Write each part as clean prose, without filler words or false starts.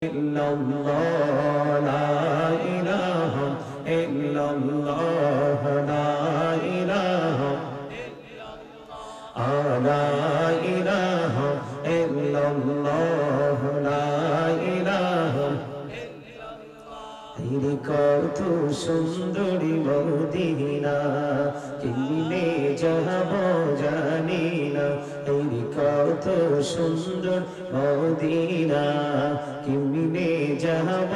illallah la ilaha illallah la ilaha la ilaha illallah la ilaha তেরে কত সুন্দরী Medina কেমনে যাব জানি না তেরে কত সুন্দর মদিনা কেমনে যাব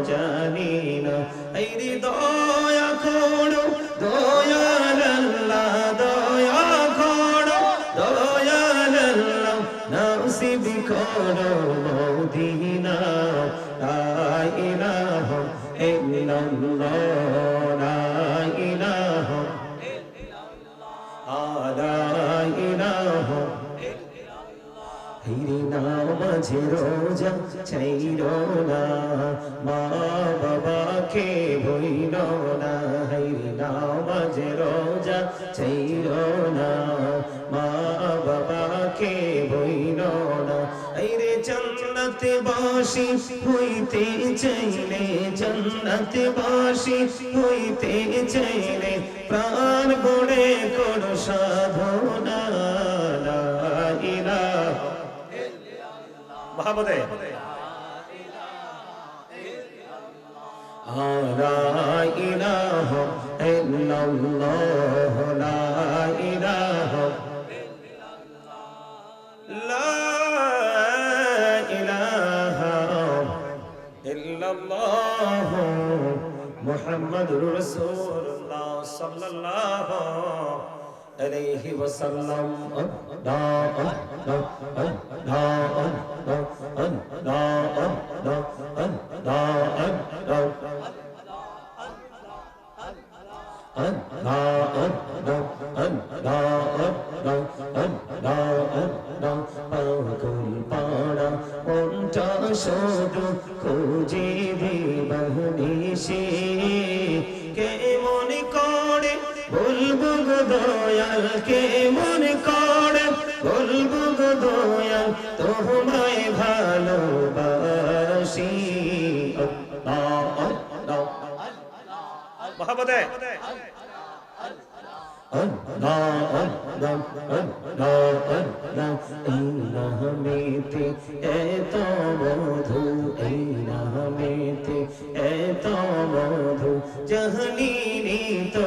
জানি না এই রে দয়া করো দয়াল আল্লাহ দয়া করো দয়াল আল্লাহ নসিব করো মদিনা লা ইলাহা illallah la ilaha la ilaha হিরে নামাজে রোজা ছাইরো না মা বাবাকে ভুইলো না হিরে নামাজে রোজা ছাইরো না মা বাবাকে ভুইলো না হিরে জান্নাতে বাসি হইতে চাইলে জান্নাতে বাসি হইতে চাইলে প্রাণ গড়ে করো সাধনা লা ইলাহা মহাবদে লা ইলাহা ইল্লাল্লাহ লা ইলাহা লা ইলাহা ইল্লাল্লাহ মুহাম্মাদুর রাসূলুল্লাহ সাল্লাল্লাহু আলাইহি ওয়াসাল্লাম শুধু খুঁজে দিবানিশি কে মনে করে বলবো গো দয়াল কে মনে করে বলবো গো দয়াল তোমায় ভালোবাসি মহাবদে নামেতে এত মধু এই নামেতে এত মধু জাহালিনি তো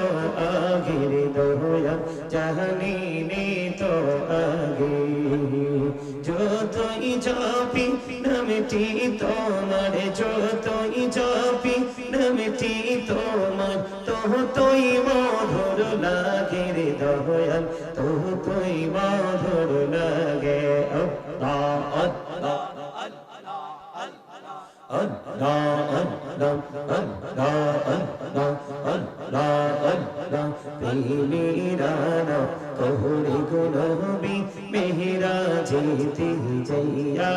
আগের দয়া জাহালিনি তো আগে যতই জপি নামটি তোমার যতই জপি নামটি তোমার তোই মধুর লাগে রে দয়াল তোই মধুর লাগে প্রেমেরানা কোহরে গুনবি মেহরা যেতে যাইয়া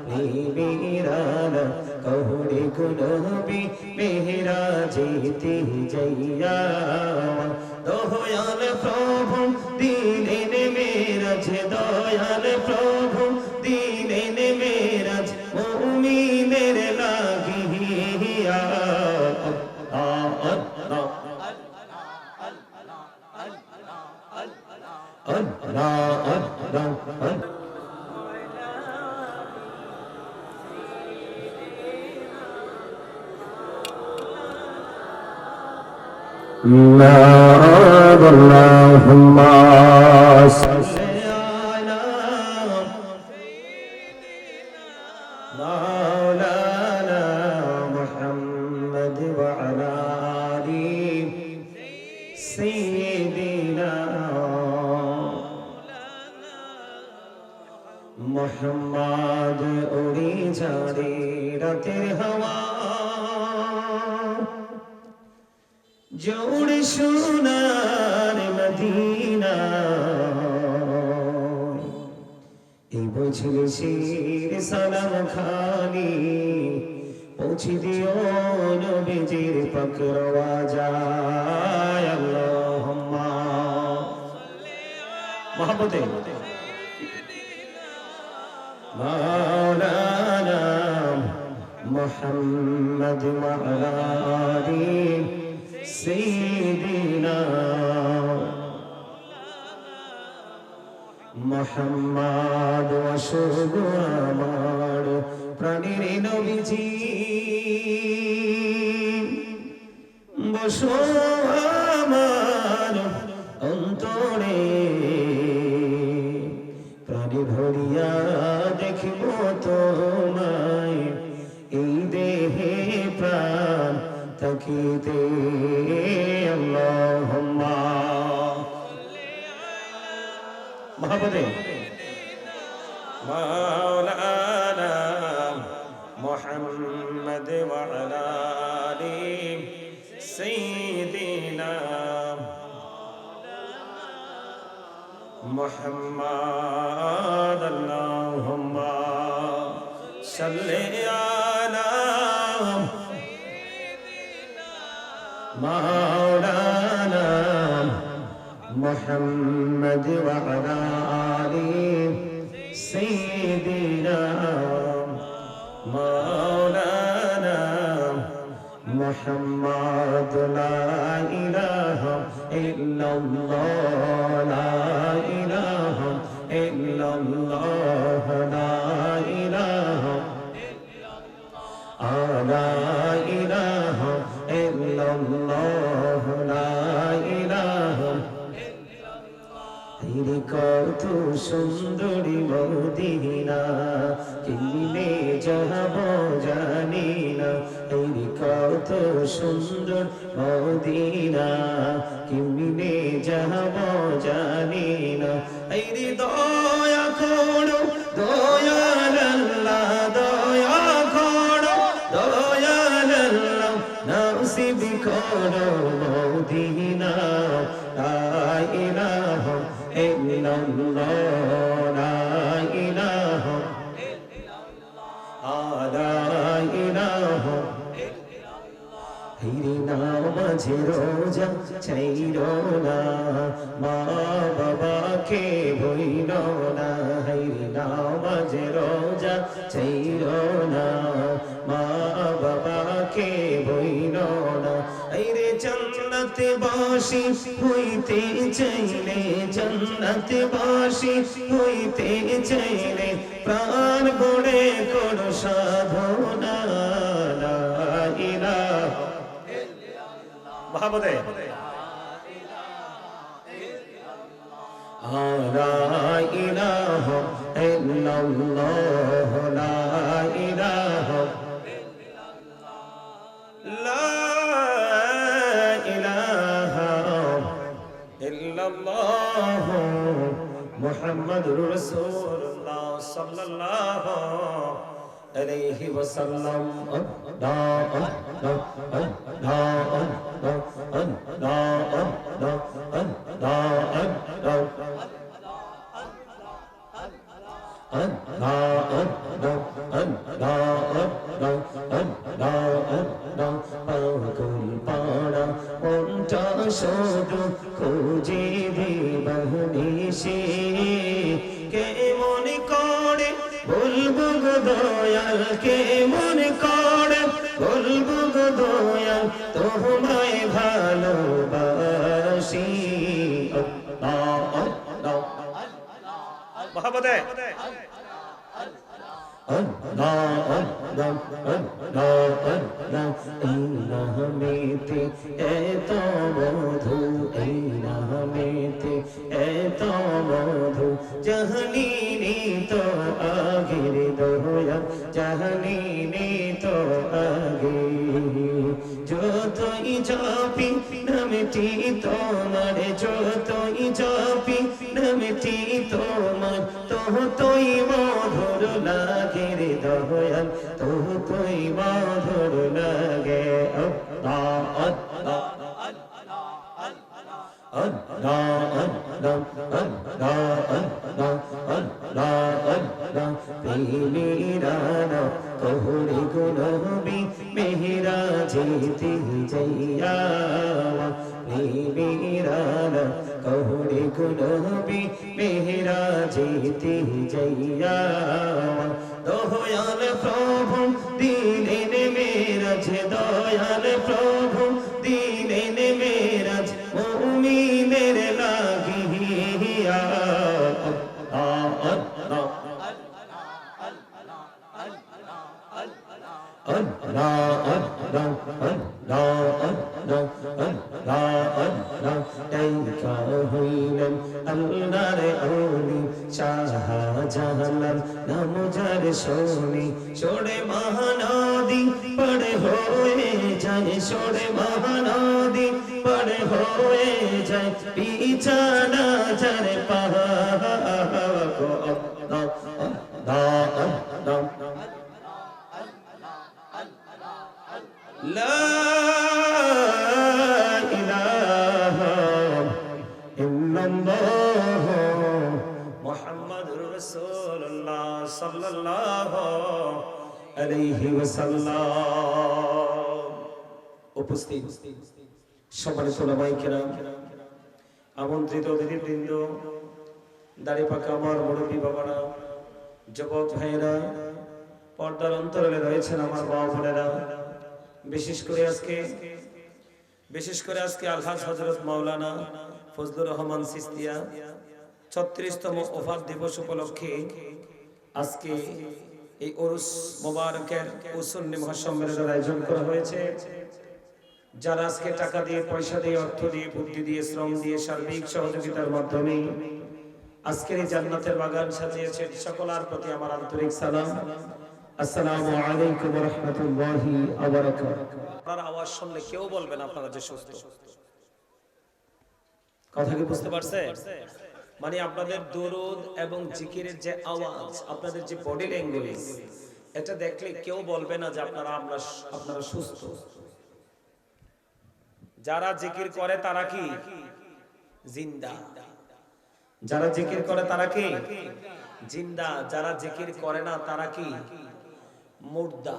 প্রেমেরানা কোহরে গুনবি মেহরা যেতে যাইয়া দয়াল প্রভু দিলেন মেরাজ দয়াল প্রভু দিলেন মেরাজ মুমিনের লাগিয়া اللهم صل على مولانا محمد وعلى آل سيدنا محمد उड़ी जारी रातेर हवा जोड़ सोनार मदीना এই বুঝলিশির সালাম খানি পৌঁছে দিও নবীজির পাক রওয়াজায় আল্লাহুম্মা মুহাম্মদে মাওলানা محمد وعلى آل سيدنا محمد وشوق আমার প্রাণের নবীজি বসো আমার অন্তরে প্রাণে ভরিয়া দেখিব তোমায় এই দেহে প্রাণ থাকিতে আল্লাহুম্মা মহাপদে মাওলানা মুহাম্মদ ওয়া আলা আলি সাইয়্যিদিনা মুহাম্মদ আল্লাহুম্মা সাল্লি আলা মাওলানা محمد وعلى آل سيدنا مولانا محمد لا إله إلا الله لا إله إلا الله لا إله لا إله إلا الله لا إله কত সুন্দরী মদিনা কেমনে যাব জানি না এই কত সুন্দর মদিনা কেমনে যাব জানি না এই দয়া করো দয়াল আল্লাহ দয়া করো দয়াল আল্লাহ নসিব করো মদিনা লা ইলাহা illallah la ilaha la ilaha হিরে নামাজে রোজা চাইরো না মা বাবাকে ভইল না হিরে নামাজে রোজা চাইরো না মা বাবাকে ভইল না হিরে জান্নাতে বাসি হইতে চাইলে জান্নাতে বাসি হইতে চাইলে প্রাণ গড়ে করো সাধনা লা ইলাহা মহাপদে লা ইলাহা ইল্লাল্লাহ লা ইলাহা লা ইলাহা ইল্লাল্লাহ মুহাম্মাদুর রাসূলুল্লাহ সাল্লাল্লাহু আলাইহি ওয়াসাল্লাম শুধু খুঁজে দিবানিশি কে মনে করে বলবো গো দয়াল কে মনে করে বলবো গো দয়াল তোমায় ভালোবাসি মহাপদে নামেতে এত মধু এই নামেতে এত মধু জাহালিনি তো আগের দয়া জাহালিনি তো আগে যতই জাপি নামটি তোমার যতই জাপি নামটি তোমার তোই মধুর লাগে রে দয়াল তোই মধুর লাগে কোহরে গুনবি মেহরা যেতে যাইয়া মেহরানা কোহরে গুনবি মেহরা যেতে যাইয়া দয়াল প্রভু দিলে প্রভু দিলেন মেরাজ মুমিনের লাগিয়া হইলেন আল্লাহর ওলি শাহজালাল নাম যার শুনি ছোড়ে মহানদী পড়ে হয়ে যায় সোড়ে মহানদী পড়ে হয়ে যায় বিছানা যার লা ইলাহা ইল্লাল্লাহ মুহাম্মাদুর রাসূলুল্লাহ সাল্লাল্লাহু আলাইহি ওয়াসাল্লাম। উপস্থিত সম্মানিত উলামায়ে কেরাম, আমন্ত্রিত অতিথিবৃন্দ, দাড়ি পাকা আমার মুরব্বী বাবারা, যুবক ভাইয়েরা, পর্দার অন্তরালে রয়েছেন আমার মা বোনেরা, বিশেষ করে আজকে আলহাজ হযরত মাওলানা ফজলুর রহমান চিশতিয়া ৩৬তম ওফাত দিবস উপলক্ষে আজকে এই উরুস মোবারকের উসুন্নি মহাসম্মেলনের আয়োজন করা হয়েছে। যারা আজকে টাকা দিয়ে, পয়সা দিয়ে, অর্থ দিয়ে, বুদ্ধি দিয়ে, শ্রম দিয়ে, সার্বিক সহযোগিতার মাধ্যমে আজকের এই জান্নাতের বাগান সাজিয়েছেন, সকলের প্রতি আমার আন্তরিক সালাম। আসসালামু আলাইকুম ওয়া রাহমাতুল্লাহি ওয়া বারাকাতুহু। আপনার আওয়াজ শুনলে কেউ বলবেন আপনারা যে সুস্থ। কথা কি বুঝতে পারছেন? মানে আপনাদের দুরুদ এবং জিকিরের যে আওয়াজ, আপনাদের যে বডি ল্যাঙ্গুয়েজ, এটা দেখলে কেউ বলবে না যে আপনারা সুস্থ। যারা জিকির করে তারা কি জিন্দা? যারা জিকির করে তারা কি জিন্দা? যারা জিকির করে না তারা কি মুর্দা?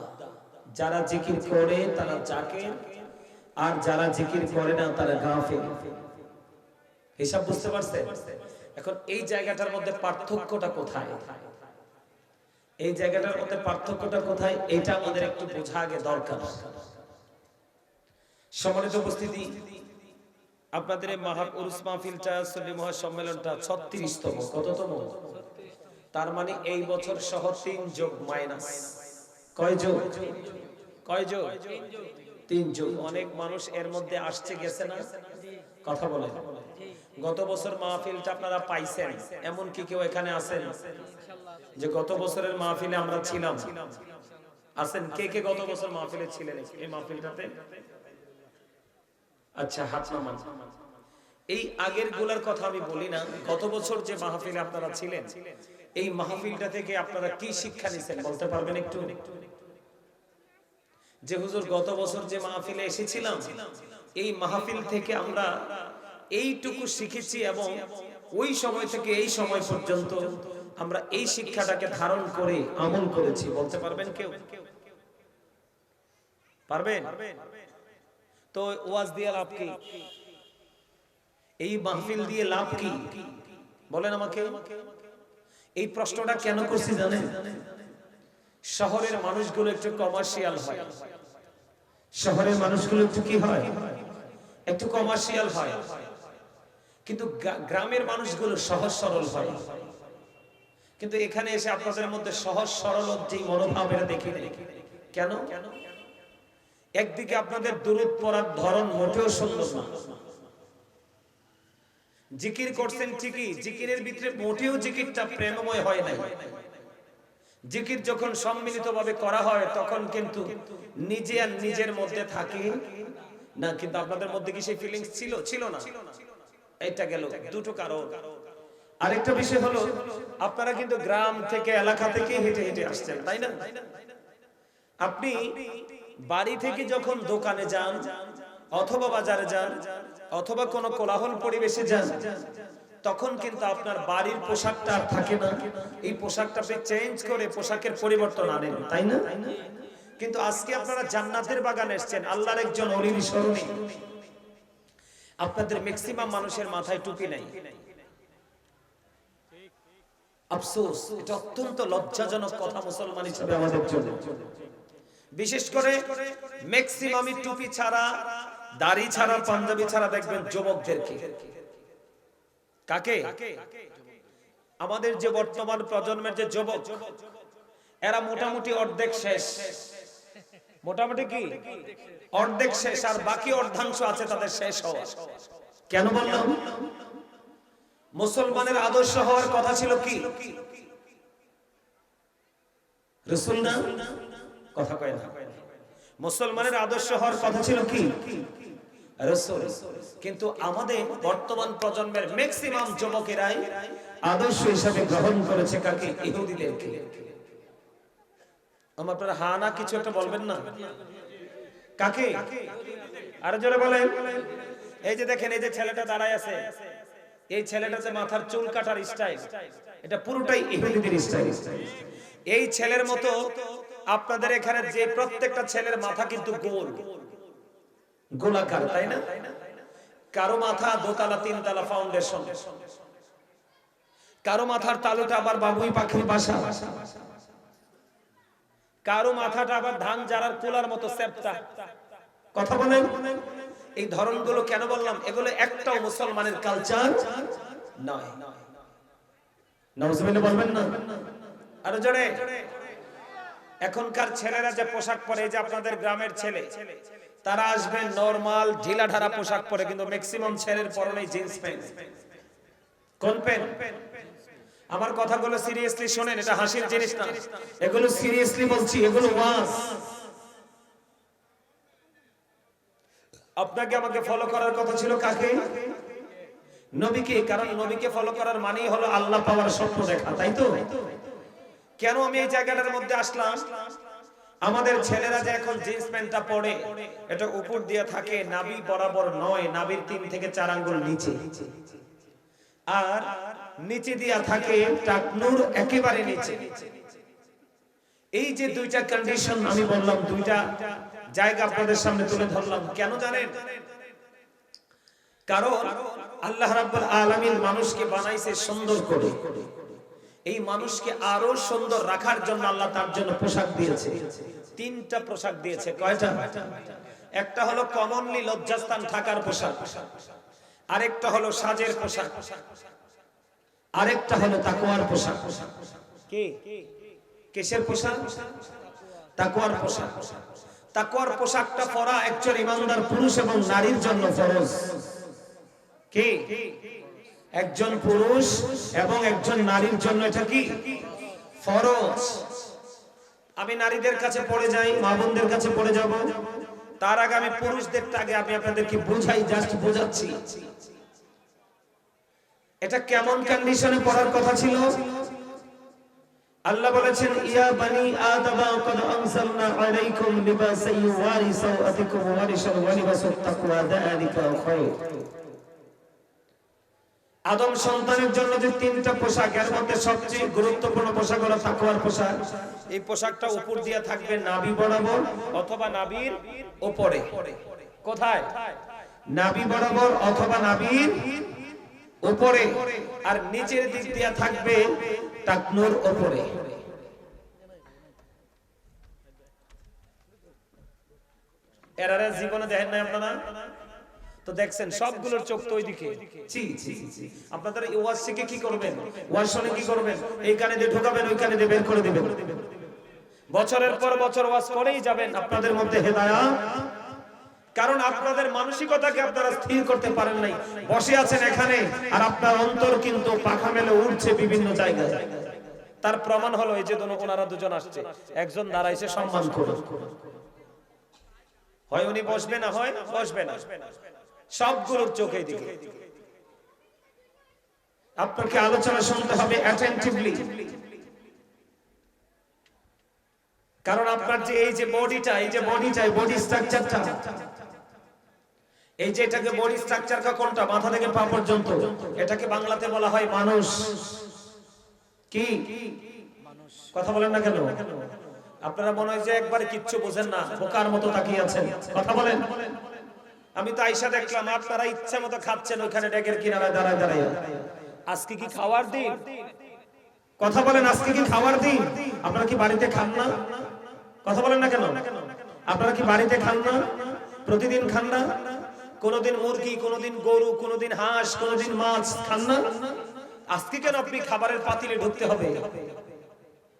যারা জিকির করে তারা জাকির, আর যারা জিকির করে না তারা গাফিল। হিসাব বুঝতে পারছেন? এখন এই জায়গাটার মধ্যে পার্থক্যটা কোথায়? এই জায়গাটার মধ্যে পার্থক্যটা কোথায়? এটা আমাদের একটু বোঝা আগে দরকার। সম্মানিত উপস্থিতি, আপনাদের এই উরুস মাহফিলটা, সুন্নি মহাসম্মেলনটা ৩৬তম। কততম? তার মানে এই বছর সহ ৩ যোগ মাইনাস। কয় যোগ? ৩ যোগ। অনেক মানুষ এর মধ্যে আসছে গেছে না? কথা বলে। গত বছর মাহফিলটা আপনারা পাইছেন, এমন কি কেউ এখানে আছেন যে গত বছরের মাহফিলে আমরা ছিলাম? আছেন? কে কে গত বছর মাহফিলে ছিলেন এই মাহফিলটাতে? আচ্ছা, হাত নামান। এই আগের গুলার কথা আমি বলি না, গত বছর যে মাহফিলে আপনারা ছিলেন, এই মাহফিলটা থেকে আপনারা কি শিক্ষা নিছেন বলতে পারবেন একটু? যে হুজুর গত বছর যে মাহফিলে এসেছিলাম, এই মাহফিল থেকে আমরা এইটুকু শিখেছি এবং ওই সময় থেকে এই সময় পর্যন্ত আমরা এই শিক্ষাটাকে ধারণ করে আমল করেছি, বলতে পারবেন কেউ? পারবেন? তো ওয়াজ দিয়ে লাভ কি? এই মাহফিল দিয়ে লাভ কি বলেন আমাকে। এই প্রশ্নটা কেন করছি জানেন? শহরের মানুষগুলো একটু কমার্শিয়াল হয়, শহরের মানুষগুলো একটু কি হয়, একটু কমার্শিয়াল হয়, কিন্তু গ্রামের মানুষগুলো সহজ সরল হয়। কিন্তু এখানে এসে আপনাদের মধ্যে সহজ সরল যে মনোভাব এটা দেখি নাই। কেন? একদিকে আপনাদের দুরূদ পড়ার ধরন মোটেও সুন্দর না। জিকির করছেন ঠিকই, জিকিরের ভিতরে মোটেও জিকিরটা প্রেমময় হয় নাই। জিকির যখন সম্মিলিতভাবে করা হয় তখন কিন্তু নিজে আর নিজের মধ্যে থাকে না। কিন্তু আপনাদের মধ্যে কি সেই ফিলিংস ছিল না? এটা গেল দুটো কারণ। আরেকটা বিষয় হলো, আপনারা কিন্তু গ্রাম থেকে, এলাকা থেকে হেঁটে হেঁটে আসছেন, তাই না? আপনি বাড়ি থেকে যখন দোকানে যান অথবা বাজারে যান অথবা কোনো কোলাহল পরিবেশে যান, তখন কিন্তু আপনার বাড়ির পোশাকটা আর থাকে না। এই পোশাকটা আপনি চেঞ্জ করে পোশাকের পরিবর্তন আনেন, তাই না? কিন্তু আজকে আপনারা জান্নাতের বাগানে এসেছেন, আল্লাহর একজন ওলির স্মরণে। আপনাদের ম্যাক্সিমাম মানুষের মাথায় টুপি নাই। আফসোস, এটা অত্যন্ত লজ্জাজনক কথা মুসলমান হিসেবে আমাদের জন্য। বিশেষ করে ম্যাক্সিমামই টুপি ছাড়া, দাড়ি ছাড়া, পাঞ্জাবি ছাড়া দেখবেন যুবকদেরকে। কাকে? আমাদের যে বর্তমান প্রজন্মের যে যুবক, এরা মোটামুটি অর্ধেক শেষ। মোটামুটি কি অর্ধেক শেষ, আর বাকি অর্ধাংশ আছে তাদের শেষ হওয়া। কেন বললাম? মুসলমানের আদর্শ হওয়ার কথা ছিল কি? রাসূল না? কথা কয় না। মুসলমানের আদর্শ হওয়ার কথা ছিল কি? রাসূল। কিন্তু আমাদের বর্তমান প্রজন্মের ম্যাক্সিমাম যুবকেরাই আদর্শ হিসেবে গ্রহণ করেছে কাকে? ইহুদিদেরকে। আপনারা হা না কিছু একটা বলবেন না? কাকে? আর জোরে বলেন। এই যে দেখেন, এই যে ছেলেটা দাঁড়ায় আছে, এই ছেলেটা যে মাথার চুল কাটার স্টাইল, এটা পুরোটাই ইহুদিদের স্টাইল। এই ছেলের মতো আপনাদের এখানে যে প্রত্যেকটা ছেলের মাথা কিন্তু গোল, গোলাকার, তাই না? কারো মাথা দোতলা তিনতলা ফাউন্ডেশন, কারো মাথার তালুটা আবার বাবুই পাখির বাসা, কারো মাথাটা আবার ধান জারার কুলার মতো সেপ্টা। কথা বলেন। এই ধরনগুলো কেন বললাম? এগুলো একটাও মুসলমানের কালচার নয়। নাউজুবিল্লাহ বলবেন না? আর জোরে। এখনকার ছেলেরা যে পোশাক পরে, যে আপনাদের গ্রামের ছেলে, তারা আসবেন নরমাল ঢিলা ঢালা পোশাক পরে, কিন্তু ম্যাক্সিমাম ছেলের পরনে জিন্স প্যান্ট। কোন প্যান্ট? আমার কথাগুলো সিরিয়াসলি শুনেন, এটা হাসির জিনিস না, এগুলো সিরিয়াসলি বলছি, এগুলো ওয়াজ। আপনাকে আমাকে ফলো করার কথা ছিল কাকে? নবীকে। কারণ নবীকে ফলো করার মানেই হলো আল্লাহ পাওয়ার স্বপ্ন দেখা, তাই তো? কেন আমি এই জায়গাটার মধ্যে আসলাম? আমাদের ছেলেরা যে এখন জিন্স প্যান্টটা পরে, এটা উপর দিয়ে থাকে নাভি বরাবর নয়, নাভির 3 থেকে 4 আঙ্গুল নিচে, আর নিচে দিয়া থাকে টাকনুর একেবারে নিচে। এই যে দুইটা কন্ডিশন আমি বললাম, দুইটা জায়গা আপনাদের সামনে তুলে ধরলাম। কেন জানেন? কারণ আল্লাহ রাব্বুল আলামিন মানুষকে বানাইছে সুন্দর করে। এই মানুষকে আরো সুন্দর রাখার জন্য আল্লাহ তার জন্য পোশাক দিয়েছে। 3টা পোশাক দিয়েছে। কয়টা? একটা হলো কমনলি লজ্জাস্থান ঢাকার পোশাক, আরেকটা হলো সাজের পোশাক, আরেকটা হলো তাকওয়ার পোশাক। কি? কিসের পোশাক? তাকওয়ার পোশাক। তাকওয়ার পোশাকটা পরা একজন ইমানদার পুরুষ এবং নারীর জন্য ফরজ। কি? একজন পুরুষ এবং একজন নারীর জন্য এটা কি? ফরজ। আমি নারীদের কাছে পড়ে যাই, মা বোনদের কাছে পড়ে যাব, তার আগে আমি পুরুষদেরটা আগে আমি আপনাদেরকে বুঝাই, জাস্ট বোঝাচ্ছি। এটা কেমন কন্ডিশনে পড়ার কথা ছিল? আল্লাহ বলেছেন, ইয়া বানি আদম ক্বাদ আনজালনা আলাইকুম লিবাসান ইউওয়ারি সাওআতিকুম ওয়া রিশাল ওয়া লিবাসুত তাকওয়া যালিকা খায়র। আদম সন্তানের জন্য যে 3টা পোশাক, এর মধ্যে সবচেয়ে গুরুত্বপূর্ণ পোশাক হলো তাকওয়ার পোশাক। এই পোশাকটা উপর দিয়ে থাকবে নাভি বরাবর অথবা নাভির উপরে। কোথায়? নাভি বরাবর অথবা নাভির উপরে। আর নিচের দিক দিয়ে থাকবে টাকনুর উপরে। এরারে জীবনে দেখেন না আপনারা? তো দেখছেন সবগুলোর চোখ তো ওইদিকে। আপনাদের এই ওয়াজ শিখে কি করবেন? ওয়াজ শুনে কি করবেন? এই কানে দিয়ে ঢোকাবেন, ওই কানে দিয়ে বের করে দিবেন। বছরের পর বছর ওয়াজ করেই যাবেন, আপনাদের মধ্যে হেদায়েত। কারণ আপনাদের মানসিকতাকে আপনারা স্থির করতে পারেন নাই। বসে আছেন এখানে, আর আপনার অন্তর কিন্তু পাখা মেলে উড়ছে বিভিন্ন জায়গায়। তার প্রমাণ হলো এই যে ওনারা দুজন আসছে, একজন দাঁড়াইছে সম্মান করে। হয় উনি বসবে না, হয় বসবে না। সবগুলোর চোখে দিকে আপনাকে আলোচনা শুনতে হবে অ্যাটেনটিভলি। কারণ আপনার যে এই যে বডিটা, এই যে বডিটা, বডি স্ট্রাকচারটা, এই যে এটাকে বডি স্ট্রাকচার কোনটা? মাথা থেকে পা পর্যন্ত। এটাকে বাংলাতে বলা হয় মানুষ। কি? কথা বলেন না কেন? আপনারা মনে হয় যে একবারে কিচ্ছু বোঝেন না, বোকার মতো তাকিয়ে আছেন। কথা বলেন। আমি তো আইসা দেখলাম আপনারা ইচ্ছা মতো খাচ্ছেন ওখানে ডেকের কিনারায় দাঁড়ায় দাঁড়ায়। আজকে কি খাওয়ার দিন? কথা বলেন, আজকে কি খাওয়ার দিন? আপনারা কি বাড়িতে খান না? কথা বলেন না কেন? আপনারা কি বাড়িতে খান না? প্রতিদিন খান না? কোনদিন মুরগি, কোনদিন গরু, কোনদিন হাঁস, কোনদিন মাছ খান না? আজকে কেন আপনি খাবারের পাতিলে ঢুকতে হবে?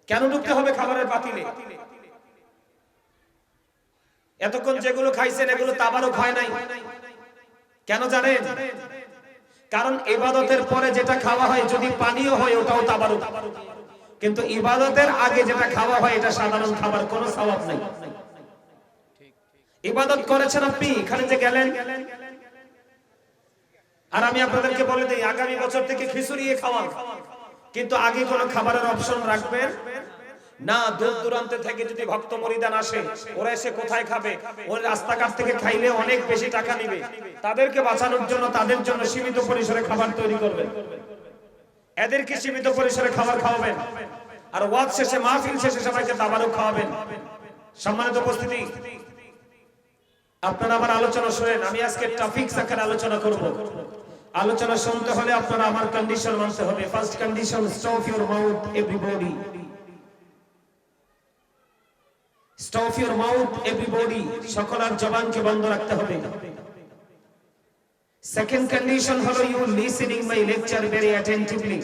কেন ঢুকতে হবে খাবারের পাতিলে? এতক্ষণ যেগুলো খাইছেন এগুলো তাবারক হয় নাই। কেন জানেন? কারণ ইবাদতের পরে যেটা খাওয়া হয় যদি পানীয় হয় ওটাও তাবারক, কিন্তু ইবাদতের আগে যেটা খাওয়া হয় এটা সাধারণ খাবার, কোনো সওয়াব নাই। ইবাদত করেছেন আপনি, এখানে যে গেলেন, আর আমি আপনাদেরকে বলে দিই আগামী বছর থেকে খিচুড়ি খাওয়ান, কিন্তু আগে কোনো খাবারের অপশন রাখবেন না। দূর দূরান্ত থেকে যদি ভক্ত মরিদান আসে, ওরা এসে কোথায় খাবে? ওই রাস্তাঘাট থেকে খাইলে অনেক বেশি টাকা নিবে। তাদেরকে বাঁচানোর জন্য তাদের জন্য সীমিত পরিসরে খাবার তৈরি করবেন, এদেরকে সীমিত পরিসরে খাবার খাওয়াবেন, আর ওয়াজ শেষে, মাহফিল শেষে সবাইকে তাবারক খাওয়াবেন। সম্মানিত উপস্থিতি, আপনারা আমার আলোচনা শুনেন। আমি আজকে টপিক আকারে আলোচনা করব। আলোচনা শুনতে হলে আপনারা আমার কন্ডিশন মানতে হবে। First condition, stop your mouth everybody. Stop your mouth everybody, সকলের জবানকে বন্ধ রাখতে হবে। সেকেন্ড কন্ডিশন হলো you listening my lecture very attentively,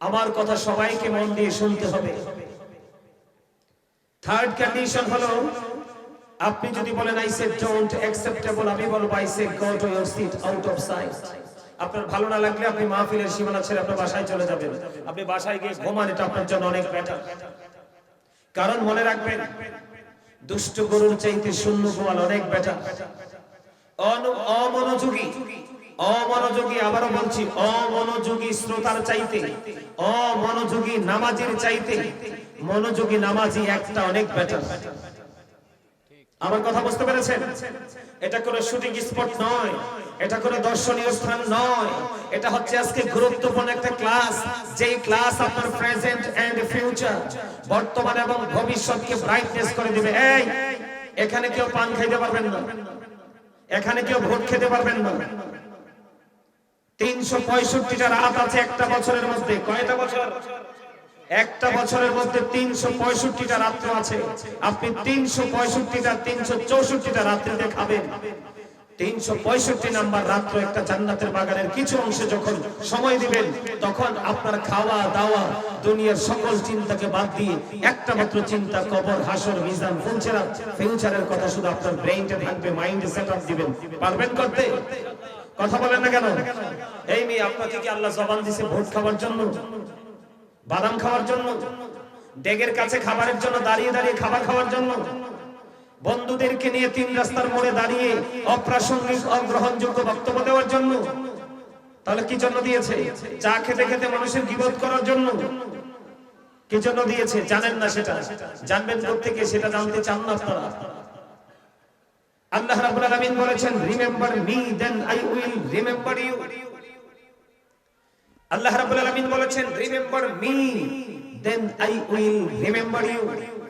আমার কথা সবাইকে মন দিয়ে শুনতে হবে। থার্ড কন্ডিশন হলো আপনি যদি বলেন আই সে ডোন্ট অ্যাকসেপ্টেবল, আমি বলবো I say go to your seat out of sight. আপনার ভালো না লাগলে আপনি মাহফিলের সীমানা ছেড়ে আপনার বাসায় চলে যাবেন। আপনি বাসায় গিয়ে ঘুমান, এটা আপনার জন্য অনেক বেটার। কারণ মনে রাখবেন, দুষ্ট গরুর চাইতে শূন্য গোয়াল অনেক বেটার। অমনোযোগী, অমনোযোগী, আবারও বলছি, অমনোযোগী শ্রোতার চাইতে, অমনোযোগী নামাজির চাইতে মনোযোগী নামাজি একটা অনেক বেটার। আমার কথা বুঝতে পেরেছেন? এটা কোনো শুটিং স্পট নয়, এটা কোনো দর্শনীয় স্থান নয়, এটা হচ্ছে আজকে গুরুত্বপূর্ণ একটা ক্লাস, যেই ক্লাস আপনার প্রেজেন্ট এন্ড ফিউচার, বর্তমান এবং ভবিষ্যৎকে ব্রাইটনেস করে দিবে। এই এখানে কেউ পান খাইতে পারবেন না, এখানে কেউ ভোট খেতে পারবেন না। 365টা রাত আছে একটা বছরের মধ্যে। কয়টা বছর? একটা বছরের মধ্যে 365টা রাত্র আছে। আপনি 365টা 364টা রাত্রিতে খাবেন। 365 নাম্বার রাত্র একটা জান্নাতের বাগানের কিছু অংশে যখন সময় দিবেন, তখন আপনার খাওয়া দাওয়া দুনিয়ার সকল চিন্তাকে বাদ দিয়ে একটা মাত্র চিন্তা, কবর, হাসর, মিজান, ফিউচারের কথা শুধু আপনার ব্রেইনে থাকবে, মাইন্ডে সেটআপ দিবেন। পারবেন করতে? কথা বলেন না কেন? এই মেয়ে, আপনাকে কি আল্লাহ জবান দিয়েছে ভোট খাওয়ার জন্য, বাদাম খাওয়ার জন্য, ডেগের কাছে খাবারের জন্য দাঁড়িয়ে দাঁড়িয়ে খাবার খাওয়ার জন্য, বন্ধুদেরকে নিয়ে 3 রাস্তার মোড়ে দাঁড়িয়ে অপ্রাসঙ্গিক অগ্রহণযোগ্য বক্তব্য দেওয়ার জন্য? তাহলে কি জন্য দিয়েছে? চা খেতে খেতে মানুষের গীবত করার জন্য? কি জন্য দিয়েছে জানেন না? সেটা জানবেন কোত্থেকে? সেটা জানতে চান না আপনারা। আল্লাহ রাব্বুল আলামিন বলেছেন, remember me then I will remember you. আল্লাহ রাব্বুল আলামিন বলেছেন, remember me then I will remember you,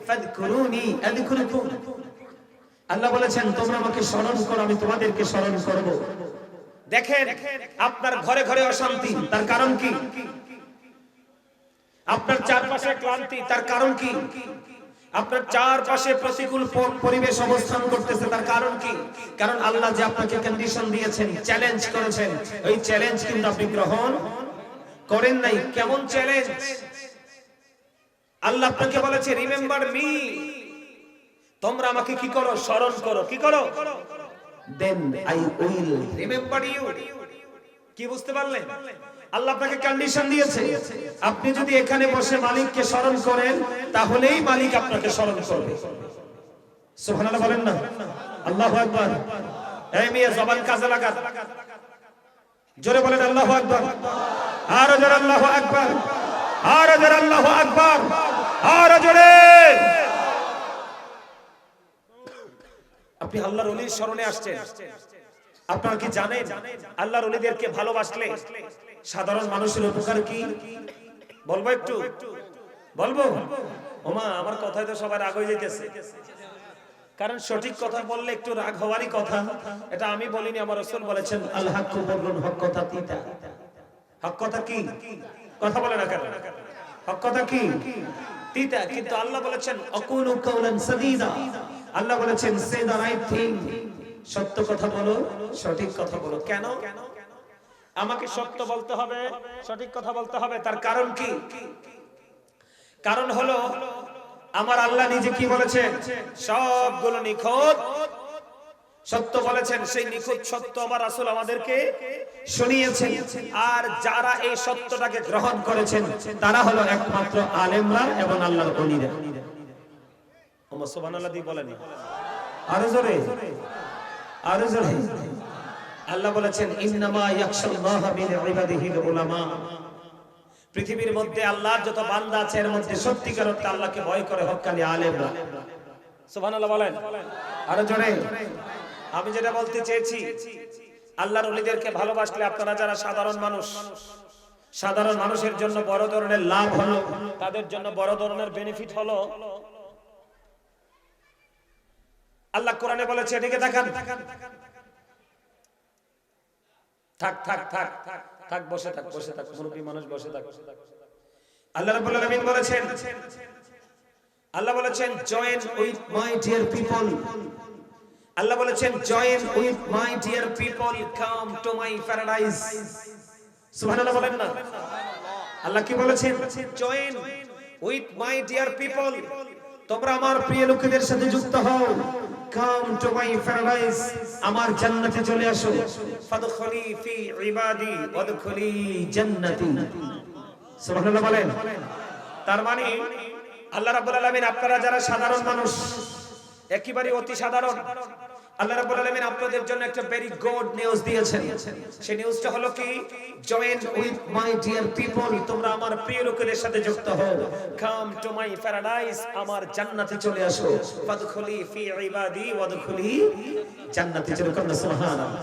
ফাযকুরুনি আযকুরুকুম। আল্লাহ বলেছেন, তোমরা আমাকে স্মরণ করো, আমি তোমাদেরকে স্মরণ করব। দেখেন, আপনার ঘরে ঘরে অশান্তি, তার কারণ কি? আপনার চারপাশে ক্লান্তি, তার কারণ কি? আপনার চারপাশে প্রতিকূল পরিবেশ অবস্থান করতেছে, তার কারণ কি? কারণ আল্লাহ যে আপনাকে কন্ডিশন দিয়েছেন, চ্যালেঞ্জ করেছেন, ওই চ্যালেঞ্জ কিন্তু আপনি গ্রহণ করেন নাই। কেমন চ্যালেঞ্জ? আল্লাহ আপনাকে বলেছে, রিমেম্বার মি, তোমরা আমাকে কি করো? স্মরণ করো। কি করো? Then I will remember you. কি বুঝতে পারলেন? আল্লাহ আপনাকে কন্ডিশন দিয়েছে, আপনি যদি এখানে বসে মালিককে স্মরণ করেন, তাহলেই মালিক আপনাকে স্মরণ করবে। সুবহানাল্লাহ বলেন না? আল্লাহু আকবার। এই মিয়া, জবান কাজে লাগান, জোরে বলেন আল্লাহু আকবার। আর জোরে আল্লাহু আকবার, আর জোরে আল্লাহু আকবার, আর জোরে। আপনি আল্লাহর ওলির স্মরণে আসছেন। আপনারা কি জানেন আল্লাহর ওলিদেরকে ভালোবাসলে সাধারণ মানুষের উপকার কি? বলবো একটু? বলবো? ওমা, আমার কথাই তো সবার রাগ হয়ে যাইতেছে, কারণ সঠিক কথা বললে একটু রাগ হওয়ারই কথা। এটা আমি বলিনি, আমার রাসূল বলেছেন, আল হাক্কু বাররুন, হক কথা তিতা। হক কথা কি? কথা বলে না কেন? হক কথা কি? তিতা। কিন্তু আল্লাহ বলেছেন, আকুলু কাওলান সাদীদা, আল্লাহ বলেছেন সে দ্য রাইট থিং, সত্য কথা বলো, সঠিক কথা বলো। কেন আমাকে সত্য বলতে হবে, সঠিক কথা বলতে হবে? তার কারণ কি? কারণ হলো আমার আল্লাহ নিজে কি বলেছেন? সবগুলো নিখুঁত সত্য বলেছেন। সেই নিখুঁত সত্য আমার রাসূল আমাদেরকে শুনিয়েছেন। আর যারা এই সত্যটাকে গ্রহণ করেছেন তারা হলো একমাত্র আলেমরা এবং আল্লাহর ওলিরা। সুবহানাল্লাহ দি বলেন আরো জোরে, আরো জোরে। আল্লাহ বলেছেন ইন্নামা ইয়াখশাল্লাহ মিন ইবাদিহিল উলামা। পৃথিবীর মধ্যে আল্লাহর যত বান্দা আছে এর মধ্যে সত্যিকার অর্থে আল্লাহকে ভয় করে হক্কানি আলেমরা। সুবহানাল্লাহ বলেন আরো জোরে। আমি যেটা বলতে চেয়েছি, আল্লাহর ওলিদেরকে ভালোবাসলে আপনারা যারা সাধারণ মানুষ, সাধারণ মানুষের জন্য বড় ধরনের লাভ হলো, তাদের জন্য বড় ধরনের বেনিফিট হলো। আল্লাহ কোরআনে বলেছে, এদিকে তাকান, থাক থাক থাক থাক, বসে থাক, বসে থাক, মুরব্বী মানুষ বসে থাক। আল্লাহ রাব্বুল আলামিন বলেছেন, আল্লাহ বলেছেন join with my dear people. আল্লাহ বলেছেন join with my dear people, come to my paradise. সুবহানাল্লাহ বলেন না? আল্লাহ কি বলেছেন? Join with my dear people, তোমরা আমার প্রিয় লোকেদের সাথে যুক্ত হও। কাম টু মাই প্যারাডাইস, আমার জান্নাতে চলে আসো। ফাদখুলি ফি ইবাদি ওয়াদখুলি জান্নাতি। সুবহানাল্লাহ বলেন। তার মানে আল্লাহ রাব্বুল আলামিন আপনারা যারা সাধারণ মানুষ, একেবারে অতি সাধারণ, আল্লাহ রাব্বুল আলামিন আপনাদের জন্য একটা ভেরি গুড নিউজ দিয়েছেন। সেই নিউজটা হলো কি? Join with my dear people, তোমরা আমার প্রিয় লোকেদের সাথে যুক্ত হও। কাম টু মাই প্যারাডাইস, আমার জান্নাতে চলে আসো। ফাদখুলি ফি ইবাদি ওয়াদখুলি জান্নাতি। সুবহানাল্লাহ।